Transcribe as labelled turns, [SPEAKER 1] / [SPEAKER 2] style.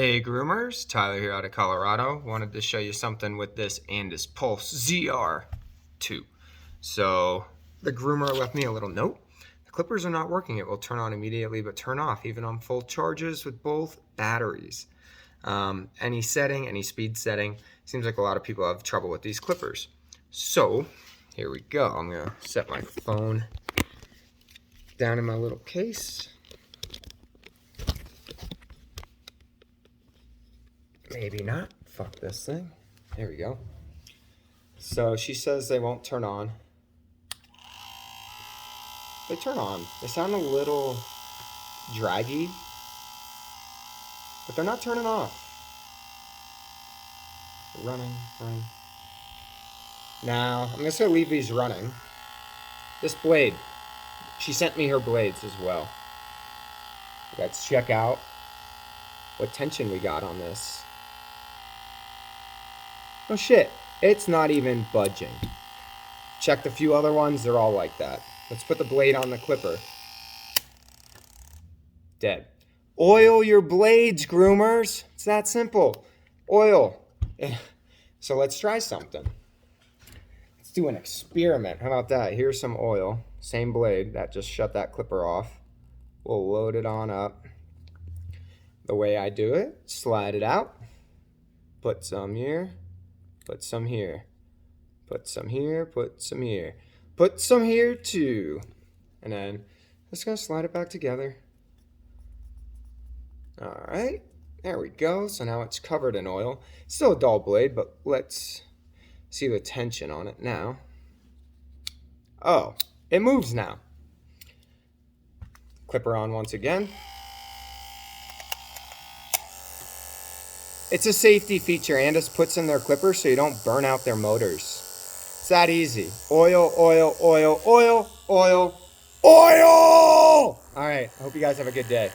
[SPEAKER 1] Hey groomers, Tyler here out of Colorado. Wanted to show you something with this Andis Pulse ZRii. So the groomer left me a little note. The clippers are not working. It will turn on immediately but turn off even on full charges with both batteries. Any setting, any speed setting, seems like a lot of people have trouble with these clippers. So here we go. I'm gonna set my phone down in my little case. Maybe not. Fuck this thing. There we go. So she says they won't turn on. They turn on. They sound a little draggy, but they're not turning off. Running. Now, I'm just going to leave these running. This blade, she sent me her blades as well. Let's check out what tension we got on this. Oh shit, it's not even budging. Checked a few other ones, they're all like that. Let's put the blade on the clipper. Dead. Oil your blades, groomers. It's that simple. Oil. So let's try something. Let's do an experiment. How about that? Here's some oil. Same blade. That just shut that clipper off. We'll load it on up. The way I do it, slide it out. Put some here. Put some here. Put some here. Put some here. Put some here too. And then just gonna slide it back together. All right, there we go. So now it's covered in oil. Still a dull blade, but let's see the tension on it now. Oh, it moves now. Clipper on once again. It's a safety feature Andis puts in their clippers so you don't burn out their motors. It's that easy. Oil, oil, oil, oil, oil, oil! All right, I hope you guys have a good day.